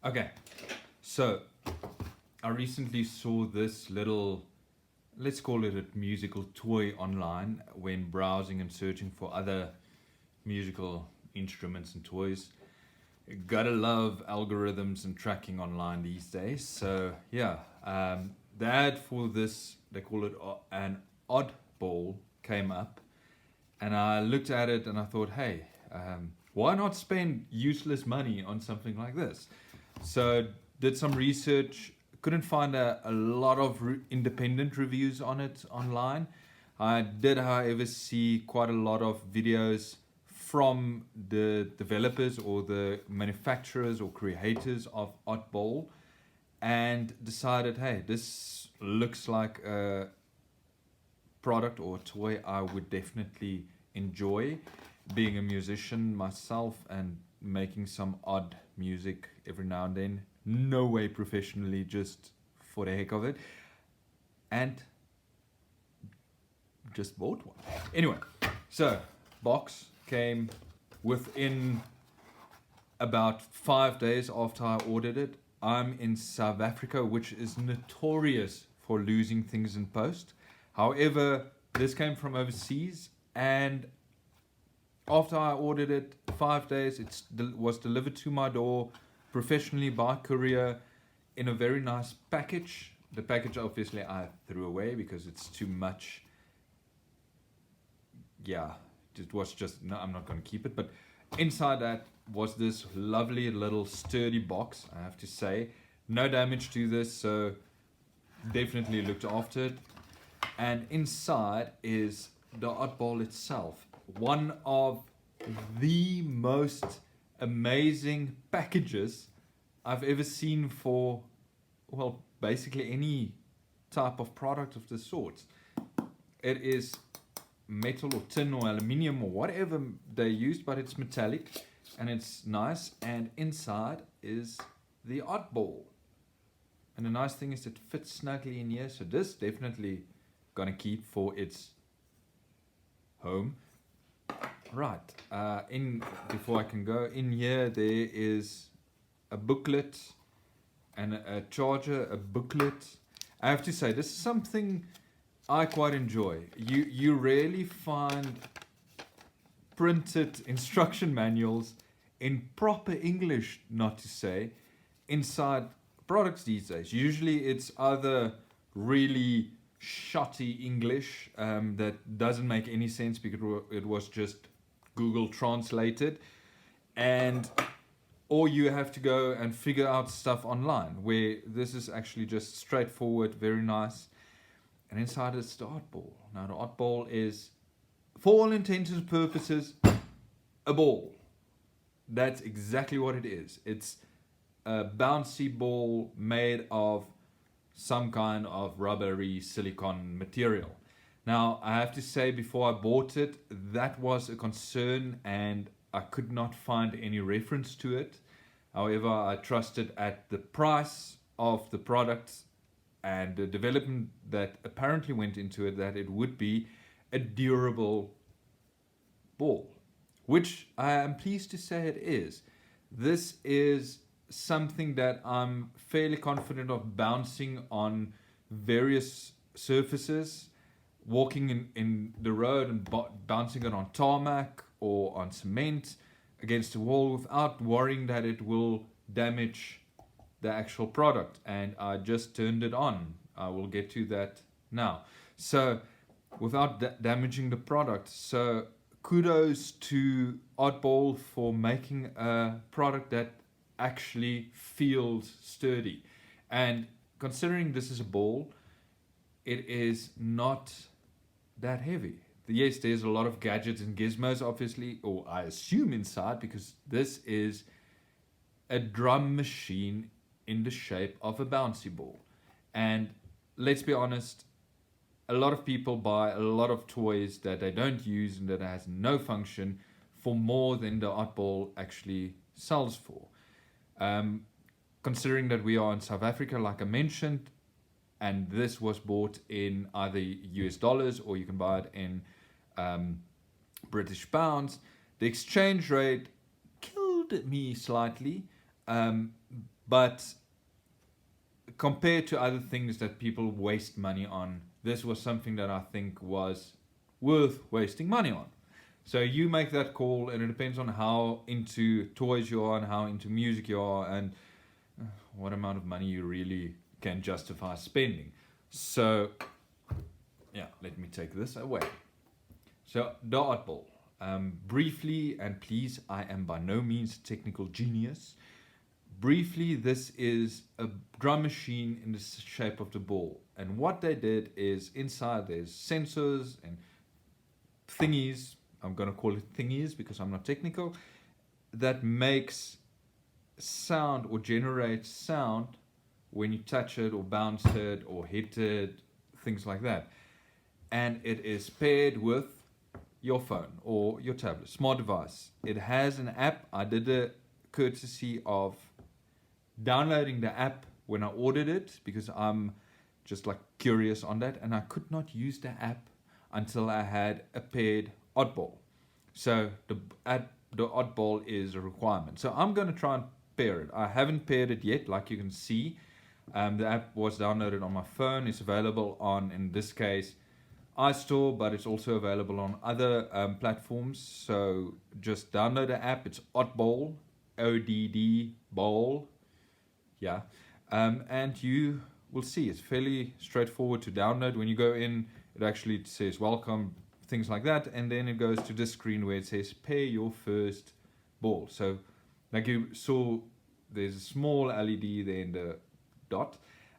Okay, so I recently saw this little, let's call it a musical toy online when browsing and searching for other musical instruments and toys. Gotta love algorithms and tracking online these days. So, yeah, the ad for this, they call it an oddball, came up. And I looked at it and I thought, hey, why not spend useless money on something like this? So did some research. Couldn't find a lot of independent reviews on it online. I did, however, see quite a lot of videos from the developers or the manufacturers or creators of Oddball, and decided, hey, this looks like a product or toy I would definitely enjoy. Being a musician myself and making some odd music every now and then, no way professionally, just for the heck of it, and just bought one. Anyway, so box came within about 5 days after I ordered it. I'm in South Africa, which is notorious for losing things in post. However, this came from overseas, and after I ordered it, 5 days, it was delivered to my door professionally by courier in a very nice package. The package, obviously, I threw away because it's too much. Yeah, it was just, no, I'm not going to keep it. But inside that was this lovely little sturdy box, I have to say. No damage to this, so definitely looked after it. And inside is the oddball itself. One of the most amazing packages I've ever seen for, well, basically any type of product of the sort. It is metal or tin or aluminium or whatever they used, but it's metallic and it's nice. And inside is the oddball. And the nice thing is it fits snugly in here. So this definitely gonna keep for its home. Right. In before I can go in here, there is a booklet and a charger, a booklet. I have to say, this is something I quite enjoy. You rarely find printed instruction manuals in proper English, not to say, inside products these days. Usually it's either really shoddy English that doesn't make any sense because it was just Google translated, and or you have to go and figure out stuff online, where this is actually just straightforward, very nice. And inside is the oddball. Now the oddball is, for all intents and purposes, a ball. That's exactly what it is. It's a bouncy ball made of some kind of rubbery silicone material. Now, I have to say, before I bought it, that was a concern and I could not find any reference to it. However, I trusted at the price of the product and the development that apparently went into it, that it would be a durable ball, which I am pleased to say it is. This is something that I'm fairly confident of bouncing on various surfaces, walking in the road and bouncing it on tarmac or on cement against a wall without worrying that it will damage the actual product. And I just turned it on. I will get to that now. So without damaging the product. So kudos to Oddball for making a product that actually feels sturdy. And considering this is a ball, it is not that heavy. Yes, there's a lot of gadgets and gizmos, obviously, or I assume inside, because this is a drum machine in the shape of a bouncy ball. And let's be honest, a lot of people buy a lot of toys that they don't use and that has no function for more than the oddball actually sells for. Considering that we are in South Africa, like I mentioned, and this was bought in either US dollars or you can buy it in British pounds, the exchange rate killed me slightly. But compared to other things that people waste money on, this was something that I think was worth wasting money on. So you make that call, and it depends on how into toys you are and how into music you are and what amount of money you really can justify spending. So yeah, let me take this away. So the oddball. Briefly, and please, I am by no means a technical genius. Briefly, this is a drum machine in the shape of the ball. And what they did is inside there's sensors and thingies. I'm going to call it thingies because I'm not technical. That makes sound or generates sound when you touch it or bounce it or hit it, things like that. And it is paired with your phone or your tablet, smart device. It has an app. I did a courtesy of downloading the app when I ordered it because I'm just like curious on that, and I could not use the app until I had a paired oddball. So the oddball is a requirement. So I'm going to try and pair it. I haven't paired it yet, like you can see. The app was downloaded on my phone. It's available on, in this case, iStore, but it's also available on other platforms. So just download the app. It's Oddball, ODD Ball. Yeah. And you will see it's fairly straightforward to download. When you go in, it actually says welcome, things like that. And then it goes to this screen where it says pair your first ball. So like you saw, there's a small LED there in the dot.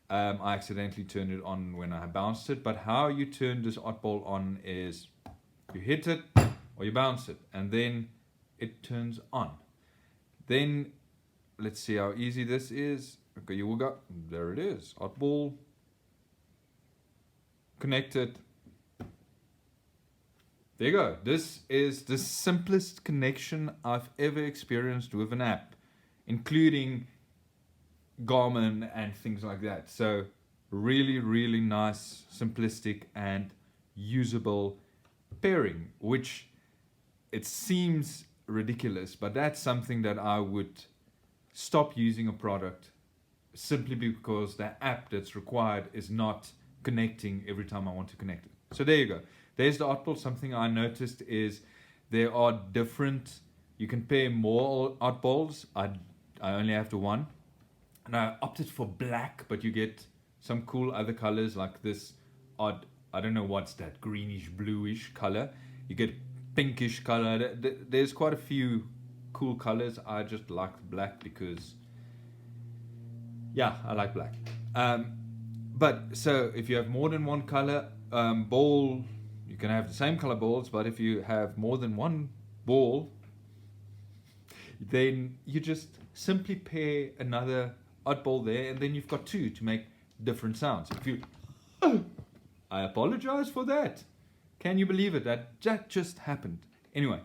I accidentally turned it on when I bounced it. But how you turn this oddball on is you hit it or you bounce it. And then it turns on. Then let's see how easy this is. Okay, you will go. There it is. Oddball. Connected. There you go. This is the simplest connection I've ever experienced with an app, including Garmin and things like that. So really, really nice, simplistic and usable pairing, which it seems ridiculous, but that's something that I would stop using a product simply because the app that's required is not connecting every time I want to connect it. So there you go. There's the oddball. Something I noticed is there are different, you can pair more oddballs. I only have the one. And I opted for black, but you get some cool other colors like this odd, I don't know what's that, greenish, bluish color. You get pinkish color. There's quite a few cool colors. I just like black because, yeah, I like black. But so if you have more than one color ball, you can have the same color balls, but if you have more than one ball, then you just simply pair another oddball there, and then you've got two to make different sounds. If you, I apologize for that. Can you believe it? That just happened. Anyway,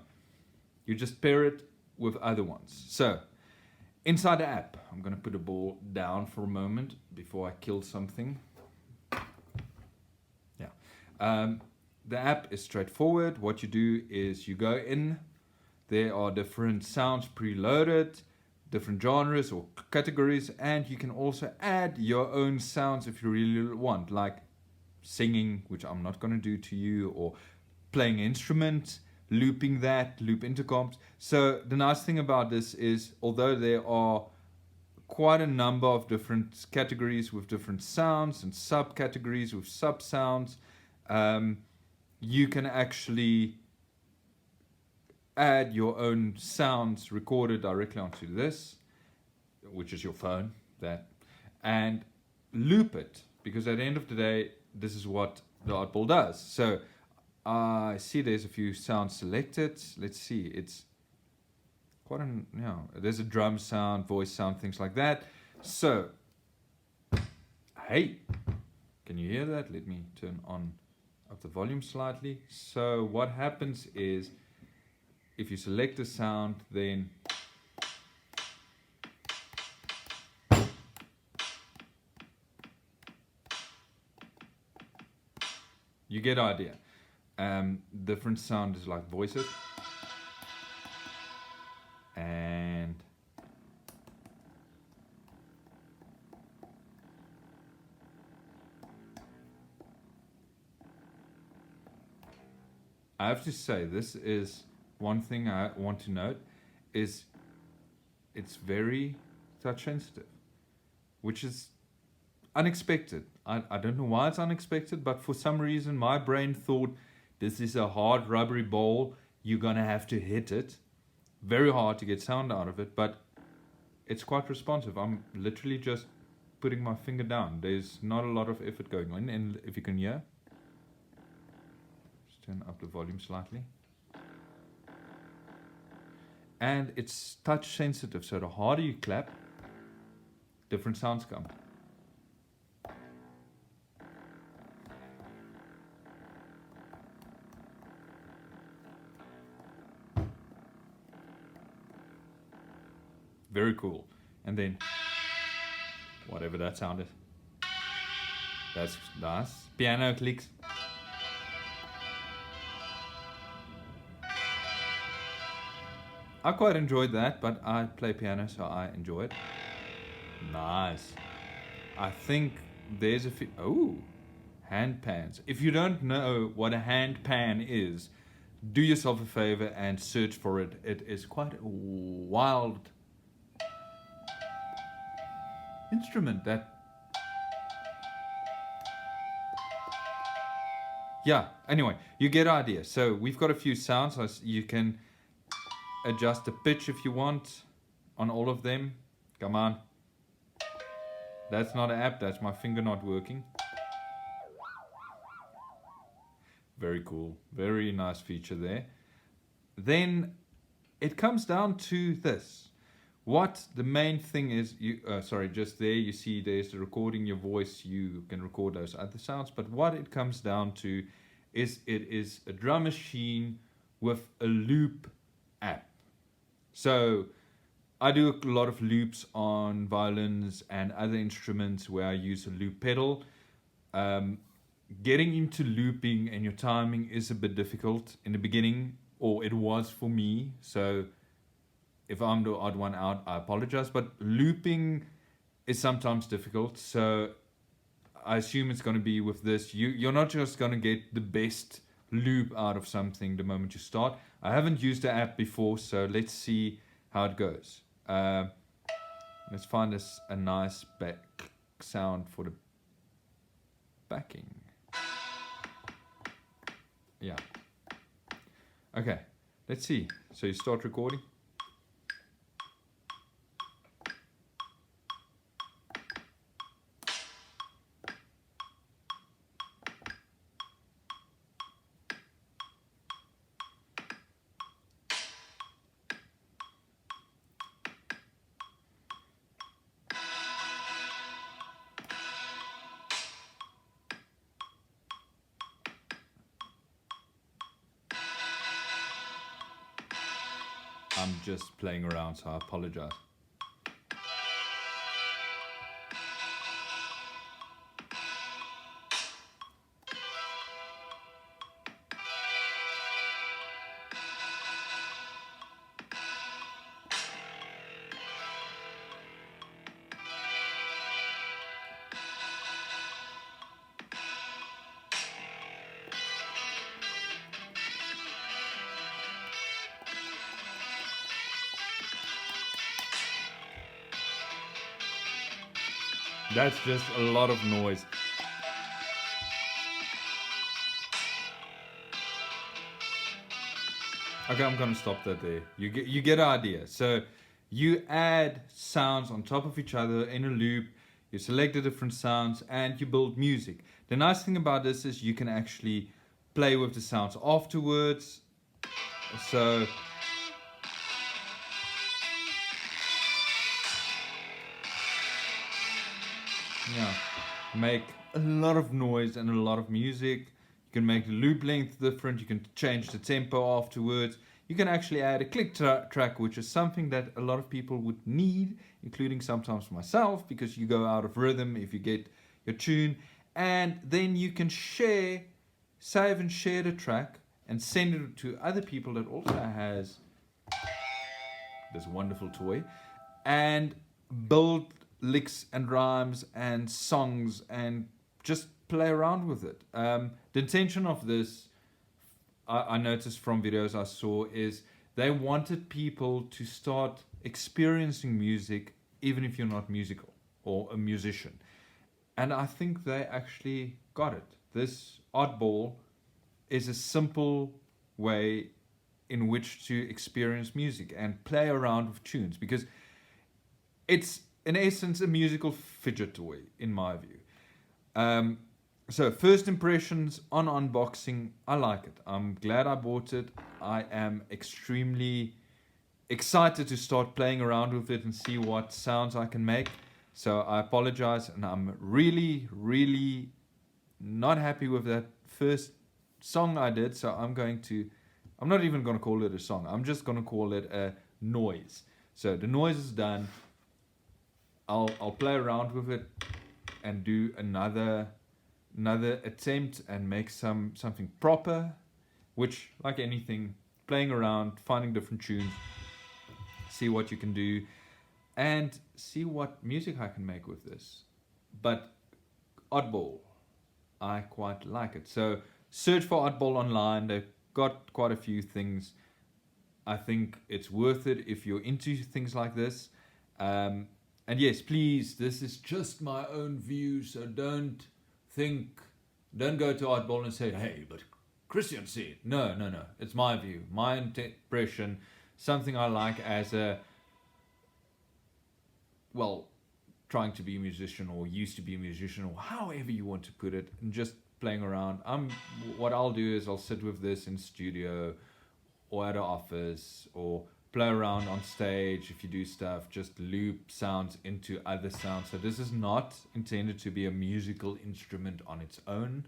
you just pair it with other ones. So inside the app, I'm going to put a ball down for a moment before I kill something. Yeah. The app is straightforward. What you do is you go in. There are different sounds preloaded, different genres or categories, and you can also add your own sounds if you really want, like singing, which I'm not going to do to you, or playing an instrument, looping that, loop intercoms. So the nice thing about this is, although there are quite a number of different categories with different sounds and subcategories with sub sounds, you can actually add your own sounds recorded directly onto this, which is your phone, and loop it, because at the end of the day, this is what the oddball does. So I see there's a few sounds selected. Let's see, it's quite an, there's a drum sound, voice sound, things like that. So, hey, can you hear that? Let me turn on up the volume slightly. So what happens is, if you select the sound, then you get the idea. Different sound is like voices. And I have to say, this is one thing I want to note is it's very touch sensitive, which is unexpected. I don't know why it's unexpected, but for some reason my brain thought this is a hard rubbery ball. You're gonna have to hit it very hard to get sound out of it, but it's quite responsive. I'm literally just putting my finger down. There's not a lot of effort going on, and if you can hear, just turn up the volume slightly. And it's touch sensitive, so the harder you clap, different sounds come. Very cool. And then whatever that sound is. That's nice. Piano clicks. I quite enjoyed that, but I play piano, so I enjoy it. Nice. I think there's a few. Oh, hand pans. If you don't know what a hand pan is, do yourself a favor and search for it. It is quite a wild instrument that. Yeah, anyway, you get the idea. So we've got a few sounds. So you can adjust the pitch if you want on all of them. Come on. That's not an app, that's my finger not working. Very cool. Very nice feature there. Then it comes down to this. What the main thing is, just there you see there's the recording your voice. You can record those other sounds. But what it comes down to is it is a drum machine with a loop app. So I do a lot of loops on violins and other instruments where I use a loop pedal. Getting into looping and your timing is a bit difficult in the beginning, or it was for me. So if I'm the odd one out, I apologize. But looping is sometimes difficult. So I assume it's going to be with this. You're not just going to get the best loop out of something the moment you start. I haven't used the app before, so let's see how it goes. Let's find us a nice back sound for the backing. Yeah. Okay, let's see. So you start recording. I'm just playing around, so I apologize. That's just a lot of noise. Okay, I'm gonna stop that there. You get an idea. So you add sounds on top of each other in a loop. You select the different sounds and you build music. The nice thing about this is you can actually play with the sounds afterwards. So yeah, make a lot of noise and a lot of music. You can make the loop length different. You can change the tempo afterwards. You can actually add a click track, which is something that a lot of people would need, including sometimes myself, because you go out of rhythm if you get your tune. And then you can save and share the track and send it to other people that also has this wonderful toy, and build licks and rhymes and songs and just play around with it. The intention of this, I noticed from videos I saw is they wanted people to start experiencing music even if you're not musical or a musician. And I think they actually got it. This Oddball is a simple way in which to experience music and play around with tunes, because it's in essence a musical fidget toy in my view. So first impressions on unboxing, I like it. I'm glad I bought it. I am extremely excited to start playing around with it and see what sounds I can make. So I apologize, and I'm really, really not happy with that first song I did. So I'm not even going to call it a song. I'm just going to call it a noise. So the noise is done. I'll play around with it and do another attempt and make something proper, which, like anything, playing around, finding different tunes, see what you can do, and see what music I can make with this. But Oddball, I quite like it. So search for Oddball online. They've got quite a few things. I think it's worth it if you're into things like this. And yes, please, this is just my own view, so don't go to Oddball and say, hey, but Christian said. No. It's my view, my impression, something I like as trying to be a musician or used to be a musician, or however you want to put it, and just playing around. What I'll do is I'll sit with this in studio or at an office, or play around on stage. If you do stuff, just loop sounds into other sounds. So this is not intended to be a musical instrument on its own,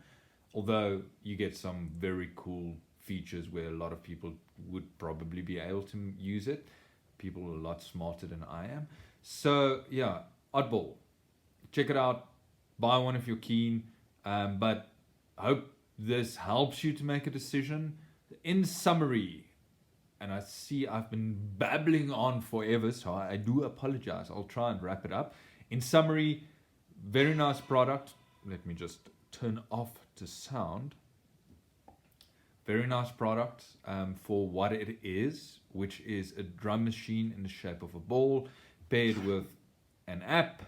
although you get some very cool features where a lot of people would probably be able to use it. People are a lot smarter than I am. So yeah, Oddball, check it out, buy one if you're keen. But I hope this helps you to make a decision. In summary, and I see I've been babbling on forever, so I do apologize. I'll try and wrap it up. In summary, very nice product. Let me just turn off the sound. Very nice product for what it is, which is a drum machine in the shape of a ball, paired with an app,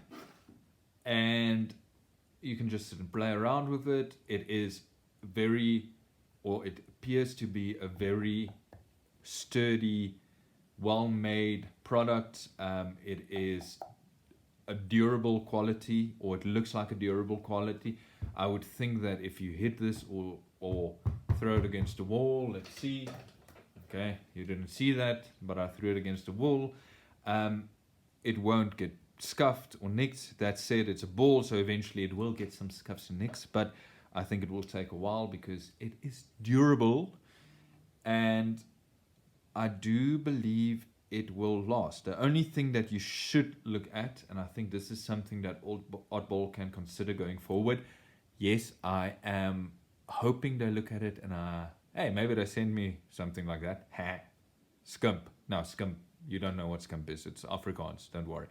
and you can just sit and play around with it. It appears to be a very sturdy, well-made product. It is a durable quality, or it looks like a durable quality. I would think that if you hit this or throw it against a wall, let's see. Okay, you didn't see that, but I threw it against a wall. It won't get scuffed or nicked. That said, it's a ball, so eventually it will get some scuffs and nicks, but I think it will take a while because it is durable, and I do believe it will last. The only thing that you should look at, and I think this is something that Oddball can consider going forward. Yes, I am hoping they look at it and hey, maybe they send me something like that. Ha, Skimp. No, Skimp. You don't know what Skimp is. It's Afrikaans. Don't worry.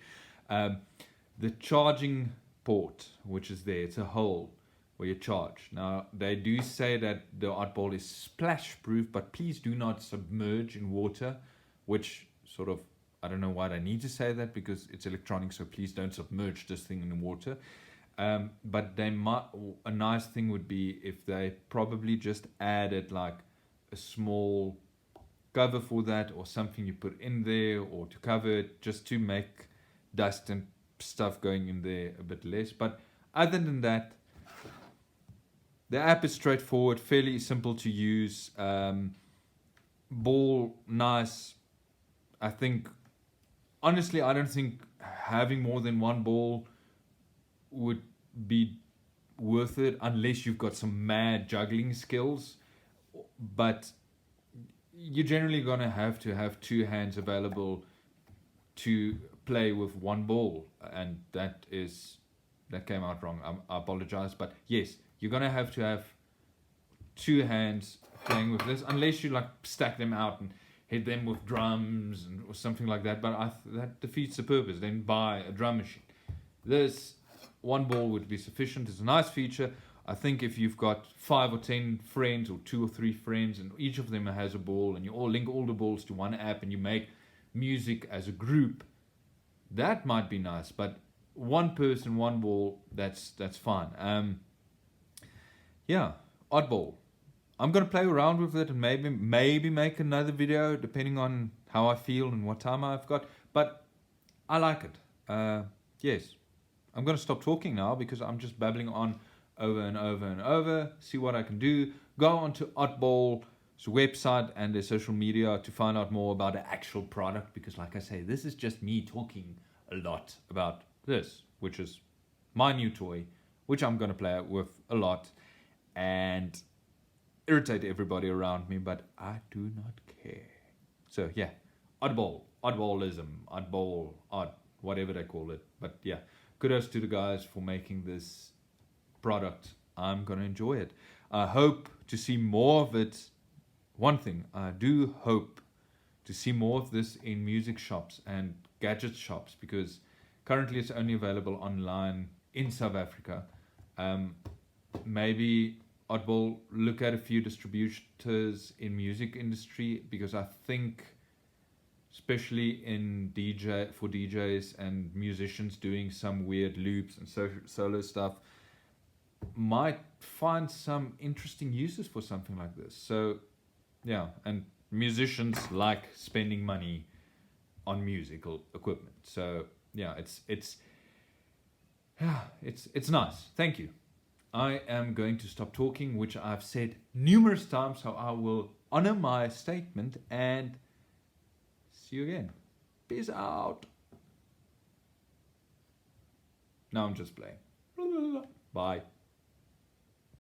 The charging port, which is there, it's a hole where you charge. Now, they do say that the Oddball is splash proof, but please do not submerge in water, which sort of, I don't know why they need to say that, because it's electronic, so please don't submerge this thing in the water. But a nice thing would be if they probably just added like a small cover for that, or something you put in there, or to cover it, just to make dust and stuff going in there a bit less. But other than that, the app is straightforward, fairly simple to use. Ball, nice. I think, honestly, I don't think having more than one ball would be worth it unless you've got some mad juggling skills. But you're generally going to have two hands available to play with one ball, and that came out wrong. I apologize, but yes, you're going to have two hands playing with this, unless you like stack them out and hit them with drums or something like that. But that defeats the purpose. Then buy a drum machine. This one ball would be sufficient. It's a nice feature. I think if you've got 5 or 10 friends or 2 or 3 friends and each of them has a ball and you all link all the balls to one app and you make music as a group, that might be nice. But one person, one ball, that's fine. Yeah, Oddball. I'm gonna play around with it and maybe make another video depending on how I feel and what time I've got. But I like it. Yes, I'm gonna stop talking now because I'm just babbling on over and over and over. See what I can do. Go onto Oddball's website and their social media to find out more about the actual product. Because, like I say, this is just me talking a lot about this, which is my new toy, which I'm gonna play with a lot and irritate everybody around me, but I do not care. So yeah, oddballism, odd, whatever they call it. But yeah, kudos to the guys for making this product. I'm gonna enjoy it. I hope to see more of it. One thing, I do hope to see more of this in music shops and gadget shops, because currently it's only available online in South Africa. Maybe Oddball look at a few distributors in music industry, because I think especially in for DJs and musicians doing some weird loops and solo stuff, might find some interesting uses for something like this. So yeah, and musicians like spending money on musical equipment. So yeah, it's nice. Thank you. I am going to stop talking, which I've said numerous times, so I will honor my statement and see you again. Peace out. Now I'm just playing. Bye.